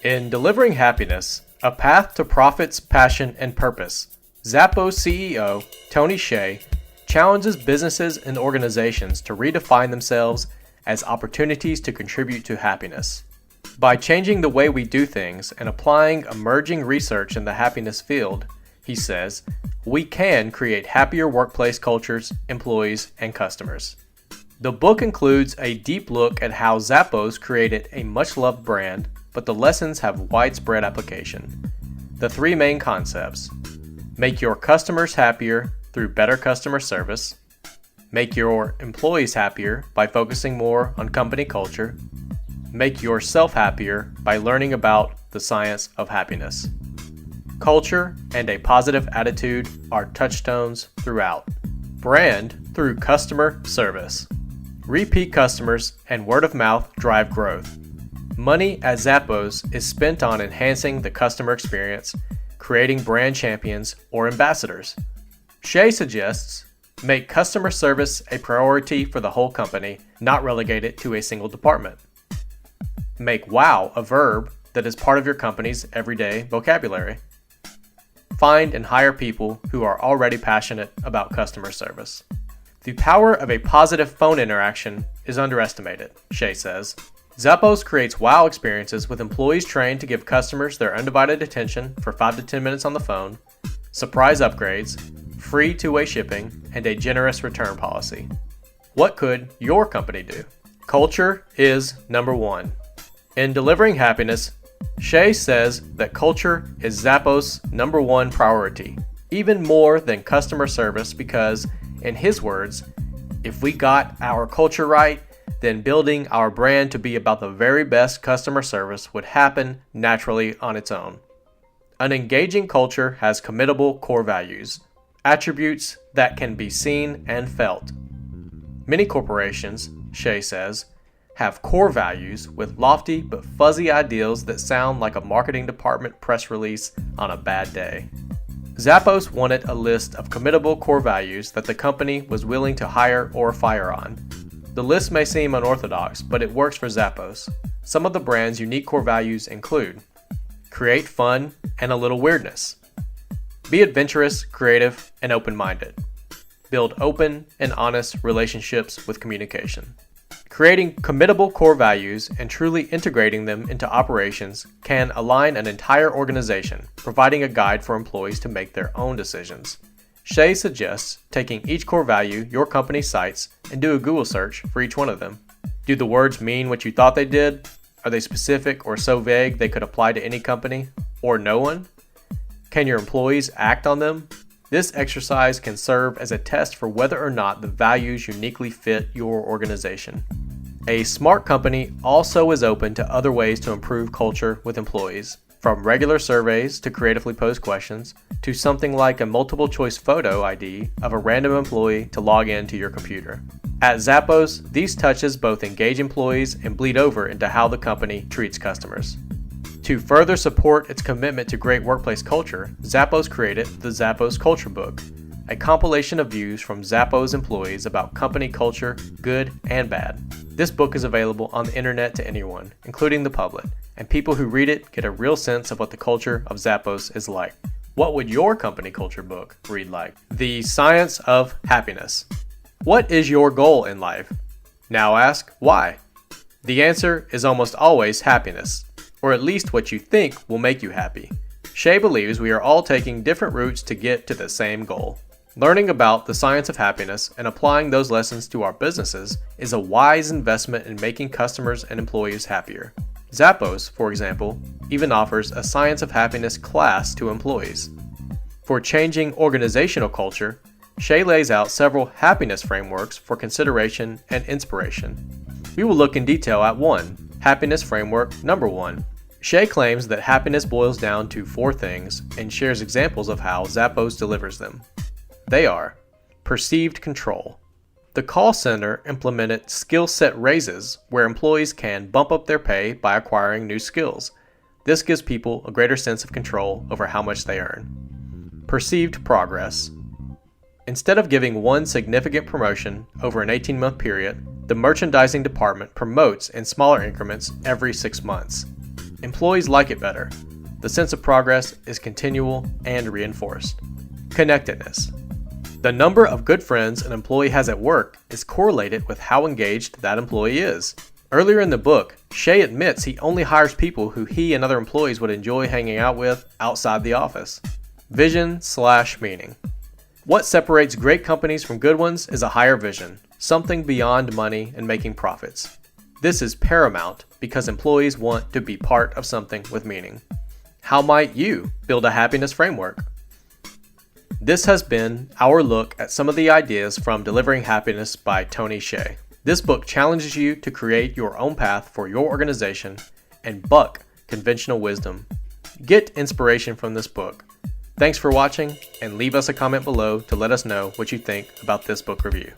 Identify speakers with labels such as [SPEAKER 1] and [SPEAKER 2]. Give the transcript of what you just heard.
[SPEAKER 1] In Delivering Happiness, A Path to Profits, Passion, and Purpose, Zappos CEO Tony Hsieh challenges businesses and organizations to redefine themselves as opportunities to contribute to happiness. By changing the way we do things and applying emerging research in the happiness field, he says, we can create happier workplace cultures, employees, and customers. The book includes a deep look at how Zappos created a much-loved brand, but the lessons have widespread application. The three main concepts: make your customers happier through better customer service, make your employees happier by focusing more on company culture, make yourself happier by learning about the science of happiness. Culture and a positive attitude are touchstones throughout. Brand through customer service. Repeat customers and word of mouth drive growth. Money at Zappos is spent on enhancing the customer experience, creating brand champions or ambassadors. Hsieh suggests, make customer service a priority for the whole company, not relegate it to a single department. Make wow a verb that is part of your company's everyday vocabulary. Find and hire people who are already passionate about customer service. The power of a positive phone interaction is underestimated, Hsieh says. Zappos creates wow experiences with employees trained to give customers their undivided attention for 5 to 10 minutes on the phone, surprise upgrades, free two-way shipping, and a generous return policy. What could your company do? Culture is number one. In Delivering Happiness, Hsieh says that culture is Zappos' number one priority, even more than customer service because, in his words, if we got our culture right, then building our brand to be about the very best customer service would happen naturally on its own. An engaging culture has committable core values, attributes that can be seen and felt. Many corporations, Hsieh says, have core values with lofty but fuzzy ideals that sound like a marketing department press release on a bad day. Zappos wanted a list of committable core values that the company was willing to hire or fire on. The list may seem unorthodox, but it works for Zappos. Some of the brand's unique core values include: create fun and a little weirdness, be adventurous, creative, and open-minded, build open and honest relationships with communication. Creating committable core values and truly integrating them into operations can align an entire organization, providing a guide for employees to make their own decisions. Hsieh suggests taking each core value your company cites and do a Google search for each one of them. Do the words mean what you thought they did? Are they specific or so vague they could apply to any company or no one? Can your employees act on them? This exercise can serve as a test for whether or not the values uniquely fit your organization. A smart company also is open to other ways to improve culture with employees, from regular surveys to creatively posed questions, to something like a multiple choice photo ID of a random employee to log into your computer. At Zappos, these touches both engage employees and bleed over into how the company treats customers. To further support its commitment to great workplace culture, Zappos created the Zappos Culture Book, a compilation of views from Zappos employees about company culture, good and bad. This book is available on the internet to anyone, including the public, and people who read it get a real sense of what the culture of Zappos is like. What would your company culture book read like? The Science of Happiness. What is your goal in life? Now ask why. The answer is almost always happiness, or at least what you think will make you happy. Hsieh believes we are all taking different routes to get to the same goal. Learning about the science of happiness and applying those lessons to our businesses is a wise investment in making customers and employees happier. Zappos, for example, even offers a Science of Happiness class to employees. For changing organizational culture, Hsieh lays out several happiness frameworks for consideration and inspiration. We will look in detail at one, Happiness Framework Number 1. Hsieh claims that happiness boils down to 4 things and shares examples of how Zappos delivers them. They are: perceived control. The call center implemented skill set raises where employees can bump up their pay by acquiring new skills. This gives people a greater sense of control over how much they earn. Perceived progress. Instead of giving one significant promotion over an 18-month period, the merchandising department promotes in smaller increments every 6 months. Employees like it better. The sense of progress is continual and reinforced. Connectedness. The number of good friends an employee has at work is correlated with how engaged that employee is. Earlier in the book, Hsieh admits he only hires people who he and other employees would enjoy hanging out with outside the office. Vision/meaning. What separates great companies from good ones is a higher vision, something beyond money and making profits. This is paramount because employees want to be part of something with meaning. How might you build a happiness framework? This has been our look at some of the ideas from Delivering Happiness by Tony Hsieh. This book challenges you to create your own path for your organization and buck conventional wisdom. Get inspiration from this book. Thanks for watching, and leave us a comment below to let us know what you think about this book review.